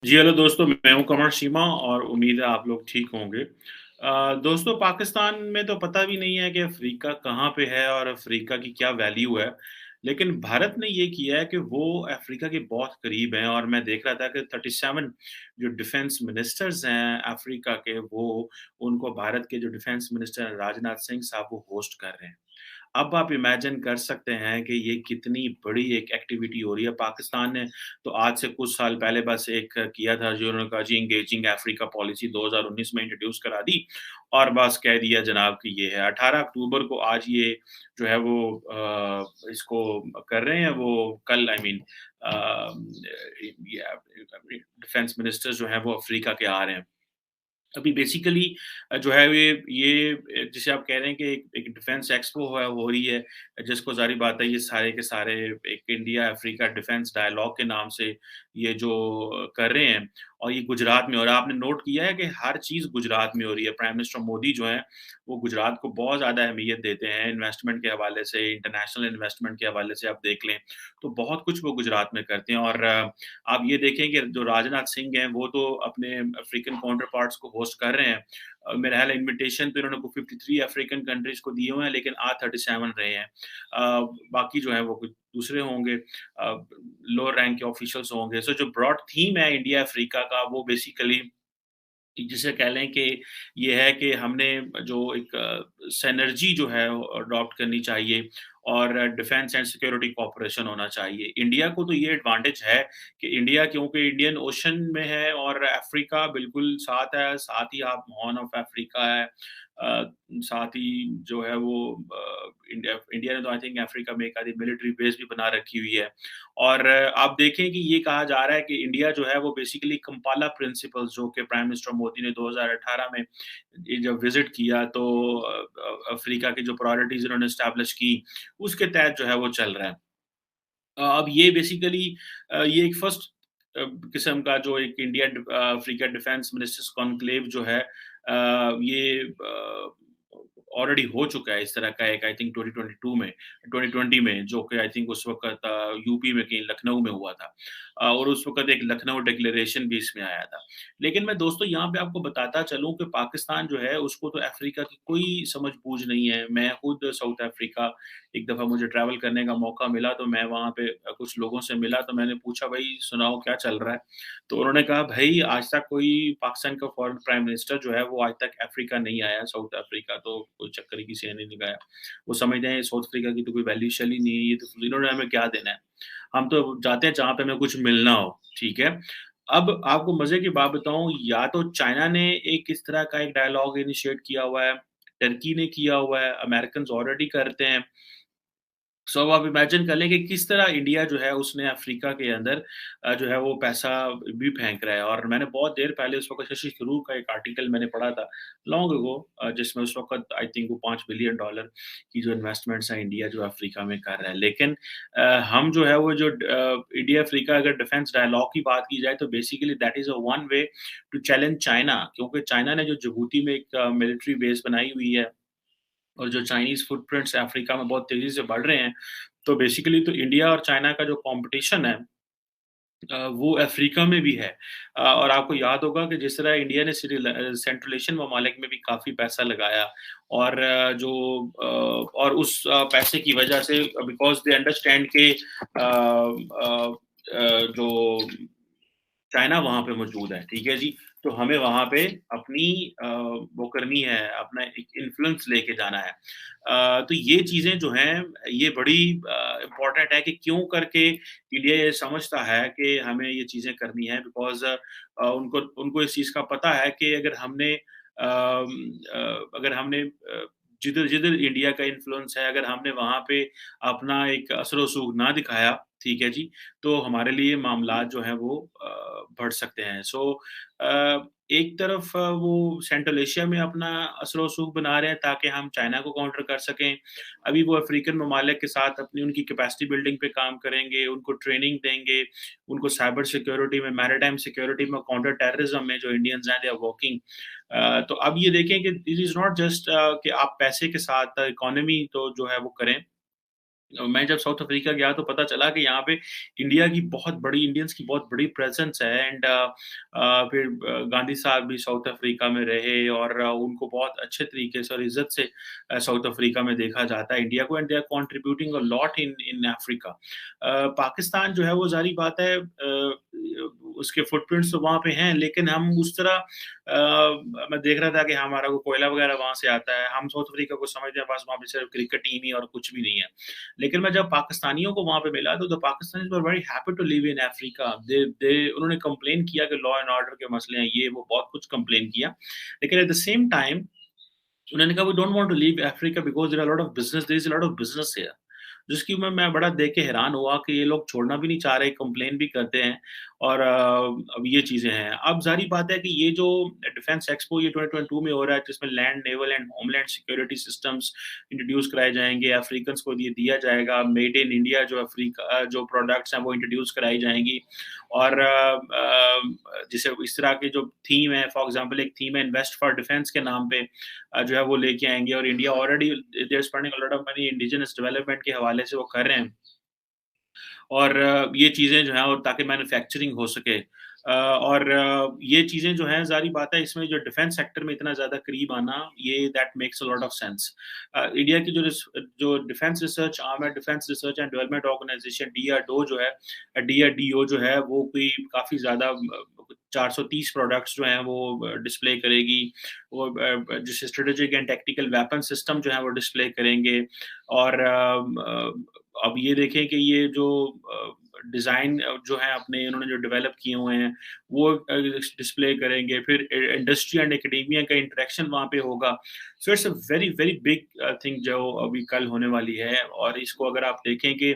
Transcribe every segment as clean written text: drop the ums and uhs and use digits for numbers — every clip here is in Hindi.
जी, हेलो दोस्तों, मैं हूँ कमर शीमा और उम्मीद है आप लोग ठीक होंगे। दोस्तों पाकिस्तान में तो पता भी नहीं है कि अफ़्रीका कहाँ पे है और अफ़्रीका की क्या वैल्यू है। लेकिन भारत ने ये किया है कि वो अफ़्रीका के बहुत करीब हैं और मैं देख रहा था कि 37 जो डिफेंस मिनिस्टर्स हैं अफ़्रीका के वो उनको भारत के जो डिफेंस मिनिस्टर हैं राजनाथ सिंह साहब वो होस्ट कर रहे हैं। अब आप इमेजिन कर सकते हैं कि ये कितनी बड़ी एक एक्टिविटी हो रही है। पाकिस्तान ने तो आज से कुछ साल पहले बस एक किया था जो उन्होंने कहा जी एंगेजिंग अफ्रीका पॉलिसी 2019 में इंट्रोड्यूस करा दी और बस कह दिया जनाब कि ये है। 18 अक्टूबर को आज ये जो है वो इसको कर रहे हैं वो कल आई मीन ये डिफेंस मिनिस्टर्स जो हैं वो अफ्रीका के आ रहे हैं। अभी बेसिकली जो है ये जिसे आप कह रहे हैं कि एक डिफेंस एक्सपो हो रही है, जिसको ज़ाहिर बात है ये सारे के सारे एक इंडिया अफ्रीका डिफेंस डायलॉग के नाम से ये जो कर रहे हैं और ये गुजरात में हो रहा है। आपने नोट किया है कि हर चीज़ गुजरात में हो रही है। प्राइम मिनिस्टर मोदी जो हैं, वो गुजरात को बहुत ज़्यादा अहमियत देते हैं इन्वेस्टमेंट के हवाले से, इंटरनेशनल इन्वेस्टमेंट के हवाले से आप देख लें, तो बहुत कुछ वो गुजरात में करते हैं और आप ये देखें कि जो राजनाथ सिंह हैं, वो तो अपने अफ्रीकन काउंटर पार्ट्स को होस्ट कर रहे हैं। मेरा ख़्याल है इन्विटेशन तो इन्होंने को 53 अफ्रीकन कंट्रीज़ को दिए हुए हैं, लेकिन आ 37 रहे हैं। बाकी जो है वो कुछ दूसरे होंगे लोअर रैंक के ऑफिशियल्स होंगे। सो जो ब्रॉड थीम है इंडिया अफ्रीका का वो बेसिकली जिसे कह लें कि ये है कि हमने जो एक सिनर्जी जो है वो अडॉप्ट करनी चाहिए और डिफेंस एंड सिक्योरिटी कोऑपरेशन होना चाहिए। इंडिया को तो ये एडवांटेज है कि इंडिया क्योंकि इंडियन ओशन में है और अफ्रीका बिल्कुल साथ है, साथ ही आप हॉर्न ऑफ अफ्रीका है। साथ ही जो है वो इंडिया इंडिया ने तो आई थिंक अफ्रीका में एक आधी मिलिट्री बेस भी बना रखी हुई है। और आप देखें कि ये कहा जा रहा है कि इंडिया जो है वो बेसिकली कंपाला प्रिंसिपल्स जो कि प्राइम मिनिस्टर मोदी ने 2018 में ये जब विज़िट किया तो अफ्रीका की जो प्रायोरिटीज़ उन्होंने एस्टेब्लिश की, उसके तहत जो है वो चल रहा है। अब ये बेसिकली ये एक फर्स्ट किस्म का जो एक अफ्रीका डिफेंस मिनिस्टर्स कॉन्क्लेव जो है ये ऑलरेडी हो चुका है इस तरह का एक आई थिंक 2020 में जो कि आई थिंक उस वक़्त यूपी में कहीं लखनऊ में हुआ था। और उस वक़्त एक लखनऊ डिक्लेरेशन भी इसमें आया था। लेकिन मैं दोस्तों यहाँ पे आपको बताता चलूँ कि पाकिस्तान जो है उसको तो अफ्रीका की कोई समझ-बूझ नहीं है। मैं खुद साउथ अफ्रीका एक दफ़ा मुझे ट्रैवल करने का मौका मिला तो मैं वहाँ पे कुछ लोगों से मिला तो मैंने पूछा भई सुनाओ क्या चल रहा है? तो उन्होंने कहा भई आज तक कोई पाकिस्तान का फॉरेन प्राइम मिनिस्टर जो है वो आज तक अफ्रीका नहीं आया, साउथ अफ्रीका तो कोई चक्कर ही किसी ने नहीं लगाया। वो समझते हैं साउथ अफ्रीका की तो कोई वैल्यू शैल ही नहीं है, ये तो इन्होंने हमें क्या देना है? हम तो जाते हैं जहाँ पे हमें कुछ मिलना हो, ठीक है? अब आपको मज़े की बात बताऊँ या तो चाइना ने एक इस तरह का एक डायलॉग इनिशिएट किया हुआ है, टर्की ने किया हुआ है, अमेरिकन्स ऑलरेडी करते हैं। सो अब आप इमेजिन कर लें कि किस तरह इंडिया जो है उसने अफ्रीका के अंदर जो है वो पैसा भी फेंक रहा है और मैंने बहुत देर पहले उस वक़्त शशि थरूर का एक आर्टिकल मैंने पढ़ा था लॉन्ग अगो जिसमें उस वक़्त आई थिंक वो $5 बिलियन की जो इन्वेस्टमेंट्स हैं इंडिया जो अफ्रीका में कर रहा है। लेकिन हम जो है वो जो इंडिया अफ्रीका अगर डिफेंस डायलॉग की बात की जाए तो basically that is a one way to challenge China क्योंकि चाइना ने जो जिबूती में एक मिलिट्री बेस बनाई हुई है और जो चाइनीज़ फुटप्रिंट्स अफ्रीका में बहुत तेज़ी से बढ़ रहे हैं, तो बेसिकली तो इंडिया और चाइना का जो कॉम्पिटिशन है वो अफ्रीका में भी है। और आपको याद होगा कि जिस तरह इंडिया ने सेंट्रल एशियन ममालिक में भी काफ़ी पैसा लगाया और और उस पैसे की वजह से बिकॉज़ दे अंडरस्टैंड के जो चाइना वहाँ पे मौजूद है, ठीक है जी? तो हमें वहाँ पे अपनी वो करनी है, अपना एक इन्फ्लुएंस लेके जाना है। तो ये चीज़ें जो हैं, ये बड़ी इम्पोर्टेंट है कि क्यों करके इंडिया ये समझता है कि हमें ये चीज़ें करनी है बिकॉज़ उनको उनको इस चीज़ का पता है कि अगर हमने जिधर-जिधर इंडिया का इन्फ्लुएंस है, अगर हमने वहाँ पे अपना एक असर-ओ-रसूख ना दिखाया, ठीक है जी? तो हमारे लिए मामलात जो हैं वो बढ़ सकते हैं। सो एक तरफ वो सेंट्रल एशिया में अपना असर-ओ-रसूख बना रहे हैं ताकि हम चाइना को काउंटर कर सकें। अभी वो अफ्रीकन ममालिक के साथ अपनी उनकी कैपेसिटी बिल्डिंग पे काम करेंगे, उनको ट्रेनिंग देंगे, उनको साइबर सिक्योरिटी में, मैरिटाइम सिक्योरिटी में, काउंटर टेररिज़्म में जो इंडियंस हैं दे आर वर्किंग। तो अब ये देखें कि दिस इज़ नॉट जस्ट कि आप पैसे के साथ इकोनॉमी तो जो है वो करें मैं जब साउथ अफ्रीका गया तो पता चला कि यहाँ पे इंडियंस की बहुत बड़ी प्रेज़ेंस है एंड फिर गांधी साहब भी साउथ अफ्रीका में रहे और उनको बहुत अच्छे तरीके से और इज़्ज़त से साउथ अफ्रीका में देखा जाता है इंडिया को and they are contributing a lot in in Africa. Pakistan जो है वो ज़ाहिर बात है उसके फुटप्रिंट्स तो वहाँ पे हैं लेकिन हम उस तरह मैं देख रहा था कि हमारा वो कोयला वगैरह वहाँ से आता है। हम साउथ अफ्रीका को समझते हैं बस वहाँ पे सिर्फ क्रिकेट टीम ही और कुछ भी नहीं है। लेकिन मैं जब पाकिस्तानियों को वहाँ पे मिला तो the Pakistanis were very happy to live in Africa. They उन्होंने कंप्लेन किया कि लॉ एंड ऑर्डर के मसले हैं, ये वो बहुत कुछ कंप्लेन किया। लेकिन एट द सेम टाइम उन्होंने कहा we don't want to leave Africa because there are lot of business there is a lot of business here. जिसकी मैं बड़ा देख के हैरान हुआ कि ये लोग छोड़ना भी नहीं चाह रहे, कंप्लेन भी करते हैं और अब ये चीज़ें हैं। अब ज़ाहिर बात है कि ये जो डिफेंस एक्सपो ये 2022 में हो रहा है जिसमें land, naval and homeland security systems introduce कराए जाएँगे, अफ्रीकन्स को ये दिया जाएगा, मेड इन इंडिया जो जो प्रोडक्ट्स हैं वो इंट्रोड्यूस कराई जाएँगी और जैसे इस तरह के जो थीम है फॉर एग्ज़ाम्पल एक थीम है इन्वेस्ट फॉर डिफेंस के नाम पे जो है वो लेके आएँगे और India already they are spending a lot of money indigenous development के हवाले से वो कर रहे हैं। और ये चीज़ें जो हैं और ताकि मैन्युफैक्चरिंग हो सके और ये चीज़ें जो हैं ज़ाहिर बात है इसमें जो डिफेंस सेक्टर में इतना ज़्यादा करीब आना ये that makes a lot of sense. India की जो डिफेंस रिसर्च आर्म है defence research and development organisation DRDO जो है डीआरडीओ जो है वो कोई काफ़ी ज़्यादा 430 प्रोडक्ट्स जो हैं वो डिस्प्ले करेगी। वो जैसे strategic and tactical weapon system जो है वो डिस्प्ले करेंगे और अब ये देखें कि ये जो डिज़ाइन जो है अपने उन्होंने जो डेवलप किए हुए हैं, वो डिस्प्ले करेंगे। फिर इंडस्ट्री एंड एकेडेमिया का इंटरेक्शन वहाँ पे होगा। So it's a very, very big thing जो अभी कल होने वाली है और इसको अगर आप देखें कि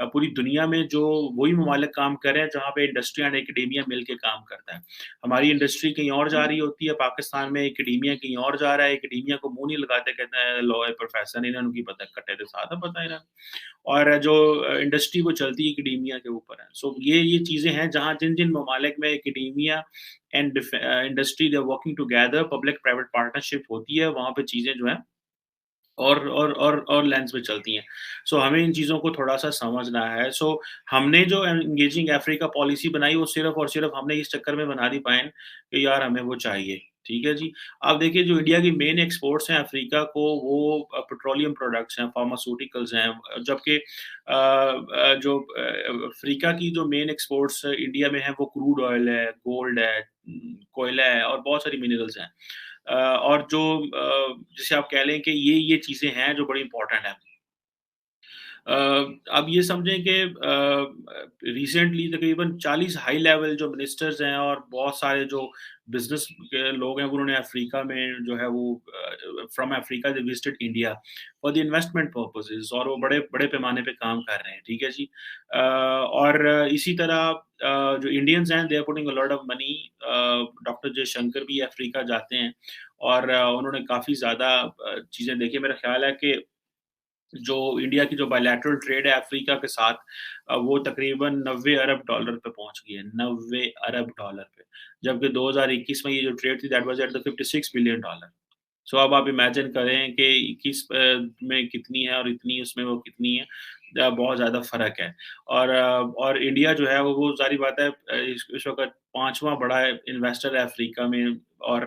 पूरी दुनिया में जो वही ममालिक काम कर रहे हैं, जहाँ पे इंडस्ट्री एंड एकेडेमिया मिल के काम करता है। हमारी इंडस्ट्री कहीं और जा रही होती है, पाकिस्तान में एकेडेमिया कहीं और जा रहा है, एकेडेमिया को मुँह नहीं लगाते, कहते हैं लॉ है, प्रोफेसर इन्हों की पता कट्टे ते साथ पता इन्हें। और जो इंडस्ट्री वो चलती है एकेडेमिया के ऊपर है। सो ये चीज़ें हैं जहाँ जिन-जिन ममालिक में academia and industry they are working together public private partnership होती है, वहाँ पे चीज़ें जो हैं और लेंस में चलती हैं। सो हमें इन चीज़ों को थोड़ा-सा समझना है। सो हमने जो एंगेजिंग अफ्रीका पॉलिसी बनाई वो सिर्फ़ और सिर्फ़ हमने इस चक्कर में बना दी पाएँ कि यार हमें वो चाहिए, ठीक है जी। अब देखिए जो इंडिया की मेन एक्सपोर्ट्स हैं अफ्रीका को वो पेट्रोलियम प्रोडक्ट्स हैं, फार्मास्यूटिकल्स हैं, जबकि अफ्रीका की जो मेन एक्सपोर्ट्स इंडिया में हैं वो क्रूड ऑयल है, गोल्ड है, कोयला है और बहुत सारी मिनरल्स हैं। और जो जिसे आप कह लें कि ये चीज़ें हैं जो बड़ी इम्पोर्टेंट हैं। अ, अब ये समझें कि रिसेंटली तकरीबन 40 हाई लेवल जो मिनिस्टर्स हैं और बहुत सारे जो बिज़नेस के लोग हैं, उन्होंने अफ्रीका में जो है वो from Africa they visited India for the investment purposes और वो बड़े बड़े पैमाने पे काम कर रहे हैं, ठीक है जी। और इसी तरह जो इंडियंस हैं they are putting a lot of money doctor Jaishankar भी अफ्रीका जाते हैं और उन्होंने काफ़ी ज़्यादा चीज़ें देखी। मेरा ख़्याल है कि जो इंडिया की जो बायलैटरल ट्रेड है अफ्रीका के साथ वो तकरीबन 90 अरब डॉलर पे पहुँच गई है, 90 अरब डॉलर पे। जबकि 2021 में ये जो ट्रेड थी that was at the 56 billion dollar. So अब आप इमेजिन करें कि 21 में कितनी है और इतनी उसमें वो कितनी है। बहुत ज़्यादा फ़र्क है और इंडिया जो है वो ज़ाहिर बात है इस वक़्त 5वाँ बड़ा इन्वेस्टर है अफ्रीका में और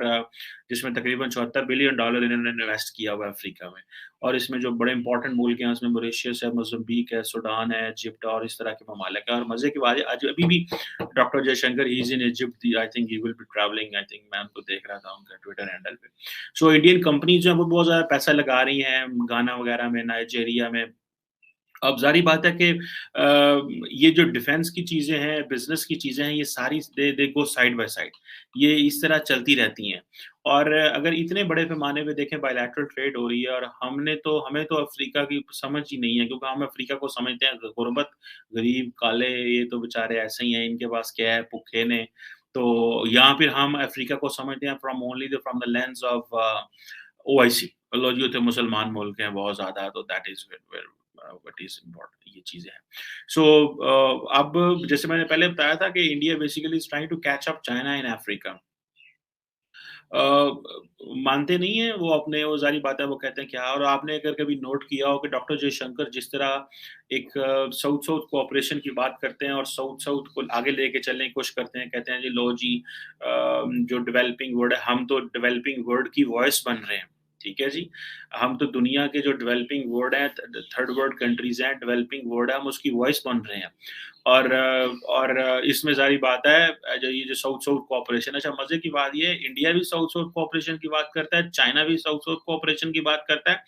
जिसमें तकरीबन 74 बिलियन डॉलर इन्होंने इन्वेस्ट किया हुआ है अफ्रीका में। और इसमें जो बड़े इम्पोर्टेंट मुल्क हैं उसमें मॉरिशस है, मोज़ाम्बिक है, सूडान है, इजिप्ट और इस तरह के ममालिक हैं और मज़े की बात है आज अभी भी doctor Jaishankar he is in Egypt I think he will be travelling I think मैं उनको देख रहा था उनका ट्विटर हैंडल पे। सो इंडियन कंपनीज़ जो हैं वो बहुत ज़्यादा पैसा लगा रही हैं, गाना वगैरह में, नाइजीरिया में। अब ज़ाहिर बात है कि ये जो डिफेंस की चीज़ें हैं, बिज़नेस की चीज़ें हैं, ये सारी दे दे गो साइड बाय साइड। ये इस तरह चलती रहती हैं और अगर इतने बड़े पैमाने पे देखें बायलैटरल ट्रेड हो रही है और हमें तो अफ्रीका की समझ ही नहीं है क्योंकि हम अफ्रीका को समझते हैं गुरबत, गरीब, काले, ये तो बेचारे ऐसे ही हैं, इनके पास क्या है, भुक्खे ने। तो यहाँ फिर हम अफ्रीका को समझते हैं from the lens of OIC. लो जी, तो मुसलमान मुल्क हैं बहुत ज़्यादा तो that is where what is important ये चीज़ें हैं। सो अब जैसे मैंने पहले बताया था कि India basically is trying to catch up China in Africa. मानते नहीं हैं, वो अपने वो ज़ाहिर बात है वो कहते हैं क्या और आपने अगर कभी नोट किया हो कि डॉक्टर जयशंकर जिस तरह एक साउथ-साउथ कोऑपरेशन की बात करते हैं और साउथ-साउथ को आगे लेके चलने की कोशिश करते हैं, कहते हैं जी लो जी जो डेवलपिंग वर्ल्ड है, हम तो डेवलपिंग वर्ल्ड की वॉइस बन रहे हैं, ठीक है जी। हम तो दुनिया के जो डेवलपिंग वर्ल्ड है, थर्ड वर्ल्ड कंट्रीज़ हैं, डेवलपिंग वर्ल्ड है, हम उसकी वॉइस बन रहे हैं। इसमें ज़ाहिर बात है जो ये जो साउथ-साउथ कोऑपरेशन है, अच्छा मज़े की बात ये है इंडिया भी साउथ-साउथ कोऑपरेशन की बात करता है, चाइना भी साउथ-साउथ कोऑपरेशन की बात करता है,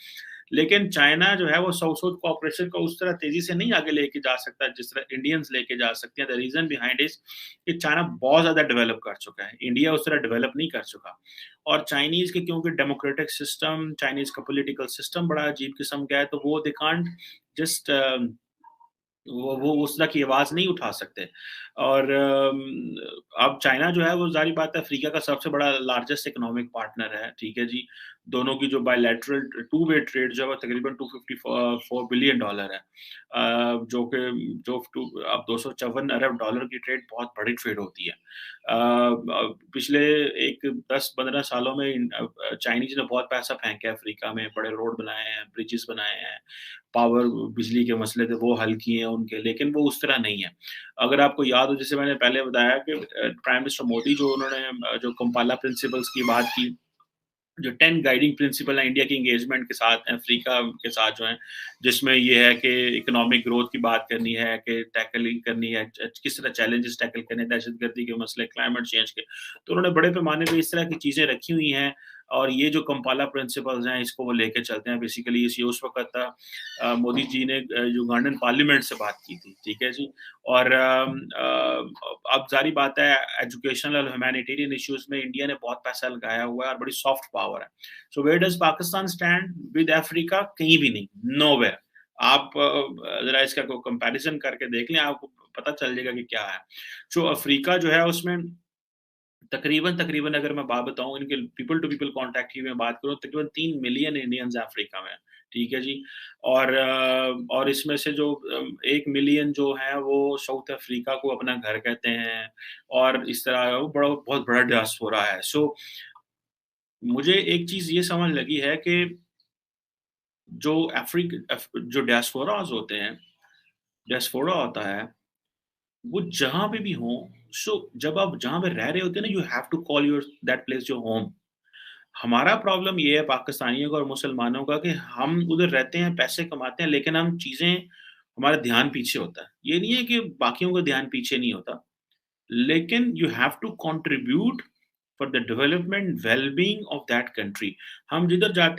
लेकिन चाइना जो है वो साउथ-साउथ कोऑपरेशन को उस तरह तेज़ी से नहीं आगे लेके जा सकता जिस तरह इंडियंस लेके जा सकते हैं। द रीज़न बिहाइंड इज़ कि चाइना बहुत ज़्यादा डेवलप कर चुका है, इंडिया उस तरह डेवलप नहीं कर चुका और चाइनीज़ के क्योंकि डेमोक्रेटिक सिस्टम, चाइनीज़ का पॉलिटिकल सिस्टम बड़ा अजीब किस्म का है, तो वो दे कांट जस्ट वो उस तरह की आवाज़ नहीं उठा सकते और अब चाइना जो है वो ज़ाहिर बात है अफ्रीका का सबसे बड़ा लार्जेस्ट इकोनॉमिक पार्टनर है, ठीक है जी। दोनों की जो बायलैटरल टू वे ट्रेड जो है वो तकरीबन 254 बिलियन डॉलर है। जो कि जो टू अब 254 अरब डॉलर की ट्रेड बहुत बड़ी ट्रेड होती है। पिछले एक 10-15 सालों में चाइनीज़ ने बहुत पैसा फेंका है अफ्रीका में, बड़े रोड बनाए हैं, ब्रिजेस बनाए हैं। पावर बिजली के मसले थे वो हल किए हैं उनके, लेकिन वो उस तरह नहीं है। अगर आपको याद हो जैसे मैंने पहले बताया कि प्राइम मिनिस्टर मोदी जो उन्होंने जो कंपाला प्रिंसिपल्स की बात की, जो 10 गाइडिंग प्रिंसिपल हैं इंडिया की एंगेजमेंट के साथ अफ्रीका के साथ जो हैं, जिसमें ये है कि इकोनॉमिक ग्रोथ की बात करनी है, कि टैकलिंग करनी है, किस तरह चैलेंजेस टैकल करने हैं, दहशतगर्दी के मसले, क्लाइमेट चेंज के। तो उन्होंने बड़े पैमाने पे इस तरह की चीज़ें रखी हुई हैं और ये जो कंपाला प्रिंसिपल्स हैं, इसको वो लेके चलते हैं। बेसिकली इस ये उस वक़्त मोदी जी ने युगांडन पार्लियामेंट से बात की थी, ठीक है जी? और अब ज़ाहिर बात है एजुकेशनल और ह्यूमैनिटेरियन इश्यूज़ में इंडिया ने बहुत पैसा लगाया हुआ है और बड़ी सॉफ्ट पावर है। So where does Pakistan stand with Africa? कहीं भी नहीं, नोवेयर। आप ज़रा इसका कोई कंपैरिज़न करके देख लें, आपको पता चल जाएगा कि क्या है। जो अफ्रीका जो है उसमें तकरीबन अगर मैं बात बताऊँ इनके पीपल टू पीपल कॉन्टैक्ट की मैं बात करूँ तकरीबन 3 मिलियन इंडियंस अफ्रीका में, ठीक है जी। और इसमें से जो 1 मिलियन जो हैं वो साउथ अफ्रीका को अपना घर कहते हैं और इस तरह वो बहुत बड़ा डायस्पोरा है। सो मुझे एक चीज़ ये समझ लगी है कि जो जो डायस्पोराज़ होते हैं, डायस्पोरा होता है, वो जहाँ पे भी हों, जब आप जहाँ पे रह रहे होते हैं ना, you have to call that place your home. हमारा प्रॉब्लम ये है पाकिस्तानियों का और मुसलमानों का कि हम उधर रहते हैं, पैसे कमाते हैं, लेकिन हम चीज़ें हमारा ध्यान पीछे होता है। ये नहीं है कि बाकियों का ध्यान पीछे नहीं होता, लेकिन you have to contribute for the development wellbeing of that country. हम जिधर जाते